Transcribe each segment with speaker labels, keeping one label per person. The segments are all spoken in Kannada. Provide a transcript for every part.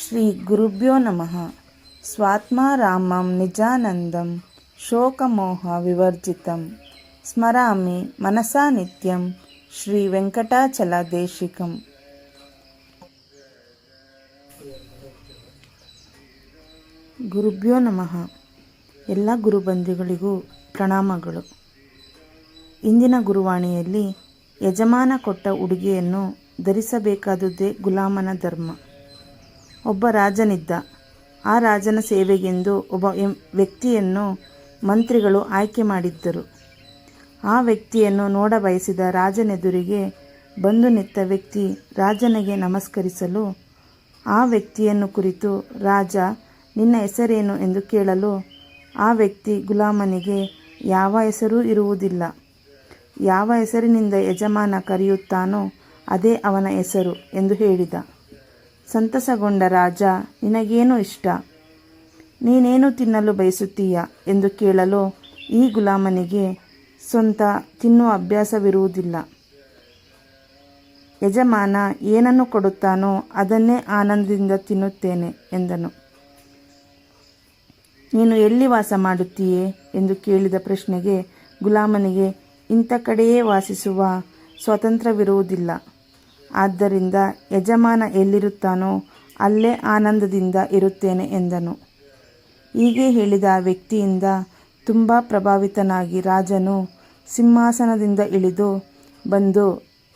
Speaker 1: ಶ್ರೀ ಗುರುಭ್ಯೋ ನಮಃ. ಸ್ವಾತ್ಮಾರಾಮಂ ನಿಜಾನಂದಂ ಶೋಕಮೋಹ ವಿವರ್ಜಿತಂ ಸ್ಮರಾಮಿ ಮನಸಾ ನಿತ್ಯಂ ಶ್ರೀ ವೆಂಕಟಾಚಲದೇಶಿಕಂ. ಗುರುಭ್ಯೋ ನಮಃ. ಎಲ್ಲ ಗುರುಬಂಧುಗಳಿಗೂ ಪ್ರಣಾಮಗಳು. ಇಂದಿನ ಗುರುವಾಣಿಯಲ್ಲಿ ಯಜಮಾನ ಕೊಟ್ಟ ಉಡುಗೆಯನ್ನು ಧರಿಸಬೇಕಾದುದೇ ಗುಲಾಮನ ಧರ್ಮ. ಒಬ್ಬ ರಾಜನಿದ್ದ. ಆ ರಾಜನ ಸೇವೆಗೆಂದು ಒಬ್ಬ ವ್ಯಕ್ತಿಯನ್ನು ಮಂತ್ರಿಗಳು ಆಯ್ಕೆ ಮಾಡಿದ್ದರು. ಆ ವ್ಯಕ್ತಿಯನ್ನು ನೋಡಬಯಸಿದ ರಾಜನೆದುರಿಗೆ ಬಂದು ನಿಂತ ವ್ಯಕ್ತಿ ರಾಜನಿಗೆ ನಮಸ್ಕರಿಸಲು ಆ ವ್ಯಕ್ತಿಯನ್ನು ಕುರಿತು ರಾಜ ನಿನ್ನ ಹೆಸರೇನು ಎಂದು ಕೇಳಲು ಆ ವ್ಯಕ್ತಿ ಗುಲಾಮನಿಗೆ ಯಾವ ಹೆಸರೂ ಇರುವುದಿಲ್ಲ, ಯಾವ ಹೆಸರಿನಿಂದ ಯಜಮಾನ ಕರೆಯುತ್ತಾನೋ ಅದೇ ಅವನ ಹೆಸರು ಎಂದು ಹೇಳಿದ. ಸಂತಸಗೊಂಡ ರಾಜ ನಿನಗೇನು ಇಷ್ಟ, ನೀನೇನು ತಿನ್ನಲು ಬಯಸುತ್ತೀಯ ಎಂದು ಕೇಳಲು ಈ ಗುಲಾಮನಿಗೆ ಸ್ವಂತ ತಿನ್ನುವ ಅಭ್ಯಾಸವಿರುವುದಿಲ್ಲ. ಯಜಮಾನ ಏನನ್ನು ಕೊಡುತ್ತಾನೋ ಅದನ್ನೇ ಆನಂದದಿಂದ ತಿನ್ನುತ್ತೇನೆ ಎಂದನು. ನೀನು ಎಲ್ಲಿ ವಾಸ ಮಾಡುತ್ತೀಯೇ ಎಂದು ಕೇಳಿದ ಪ್ರಶ್ನೆಗೆ ಗುಲಾಮನಿಗೆ ಇಂಥ ಕಡೆಯೇ ವಾಸಿಸುವ ಸ್ವಾತಂತ್ರ್ಯವಿರುವುದಿಲ್ಲ, ಆದ್ದರಿಂದ ಯಜಮಾನ ಎಲ್ಲಿರುತ್ತಾನೋ ಅಲ್ಲೇ ಆನಂದದಿಂದ ಇರುತ್ತೇನೆ ಎಂದನು. ಹೀಗೆ ಹೇಳಿದ ಆ ವ್ಯಕ್ತಿಯಿಂದ ತುಂಬ ಪ್ರಭಾವಿತನಾಗಿ ರಾಜನು ಸಿಂಹಾಸನದಿಂದ ಇಳಿದು ಬಂದು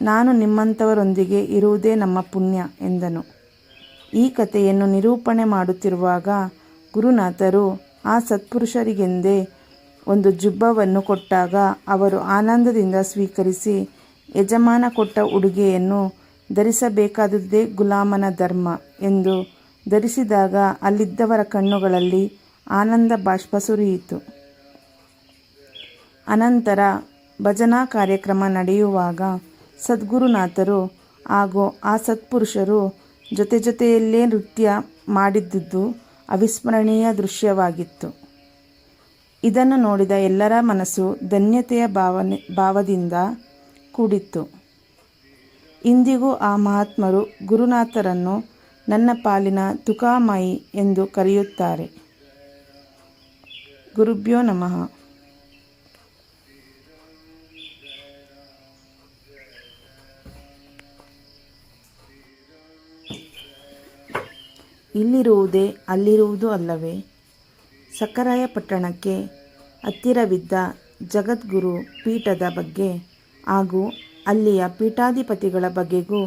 Speaker 1: ನಾನು ನಿಮ್ಮಂಥವರೊಂದಿಗೆ ಇರುವುದೇ ನಮ್ಮ ಪುಣ್ಯ ಎಂದನು. ಈ ಕಥೆಯನ್ನು ನಿರೂಪಣೆ ಮಾಡುತ್ತಿರುವಾಗ ಗುರುನಾಥರು ಆ ಸತ್ಪುರುಷರಿಗೆಂದೇ ಒಂದು ಜುಬ್ಬವನ್ನು ಕೊಟ್ಟಾಗ ಅವರು ಆನಂದದಿಂದ ಸ್ವೀಕರಿಸಿ ಯಜಮಾನ ಕೊಟ್ಟ ಉಡುಗೆಯನ್ನು ಧರಿಸಬೇಕಾದುದೇ ಗುಲಾಮನ ಧರ್ಮ ಎಂದು ಧರಿಸಿದಾಗ ಅಲ್ಲಿದ್ದವರ ಕಣ್ಣುಗಳಲ್ಲಿ ಆನಂದ ಬಾಷ್ಪ ಸುರಿಯಿತು. ಅನಂತರ ಭಜನಾ ಕಾರ್ಯಕ್ರಮ ನಡೆಯುವಾಗ ಸದ್ಗುರುನಾಥರು ಹಾಗೂ ಆ ಸತ್ಪುರುಷರು ಜೊತೆಯಲ್ಲೇ ನೃತ್ಯ ಮಾಡಿದ್ದುದು ಅವಿಸ್ಮರಣೀಯ ದೃಶ್ಯವಾಗಿತ್ತು. ಇದನ್ನು ನೋಡಿದ ಎಲ್ಲರ ಮನಸ್ಸು ಧನ್ಯತೆಯ ಭಾವದಿಂದ ಕೂಡಿತ್ತು. ಇಂದಿಗೂ ಆ ಮಹಾತ್ಮರು ಗುರುನಾಥರನ್ನು ನನ್ನ ಪಾಲಿನ ತುಕಾಮಾಯಿ ಎಂದು ಕರೆಯುತ್ತಾರೆ. ಗುರುಭ್ಯೋ ನಮಃ. ಇಲ್ಲಿರುವುದೇ ಅಲ್ಲಿರುವುದು ಅಲ್ಲವೇ? ಸಕ್ಕರಾಯ ಪಟ್ಟಣಕ್ಕೆ ಹತ್ತಿರವಿದ್ದ ಜಗದ್ಗುರು ಪೀಠದ ಬಗ್ಗೆ ಹಾಗೂ ಅಲ್ಲಿಯ ಪೀಠಾಧಿಪತಿಗಳ ಬಗ್ಗೆಗೂ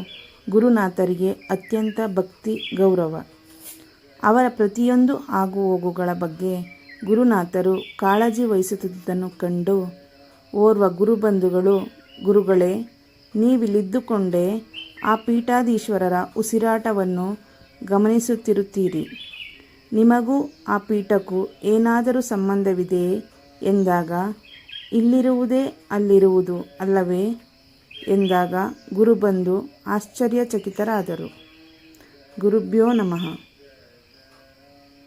Speaker 1: ಗುರುನಾಥರಿಗೆ ಅತ್ಯಂತ ಭಕ್ತಿ ಗೌರವ. ಅವರ ಪ್ರತಿಯೊಂದು ಆಗು ಹೋಗುಗಳ ಬಗ್ಗೆ ಗುರುನಾಥರು ಕಾಳಜಿ ವಹಿಸುತ್ತಿದ್ದುದನ್ನು ಕಂಡು ಓರ್ವ ಗುರುಬಂಧುಗಳು, ಗುರುಗಳೇ, ನೀವಿಲ್ಲಿದ್ದುಕೊಂಡೇ ಆ ಪೀಠಾಧೀಶ್ವರರ ಉಸಿರಾಟವನ್ನು ಗಮನಿಸುತ್ತಿರುತ್ತೀರಿ, ನಿಮಗೂ ಆ ಪೀಠಕ್ಕೂ ಏನಾದರೂ ಸಂಬಂಧವಿದೆಯೇ ಎಂದಾಗ ಇಲ್ಲಿರುವುದೇ ಅಲ್ಲಿರುವುದು ಅಲ್ಲವೇ ಎಂದಾಗ ಗುರುಬಂಧು ಆಶ್ಚರ್ಯಚಕಿತರಾದರು. ಗುರುಭ್ಯೋ ನಮಃ.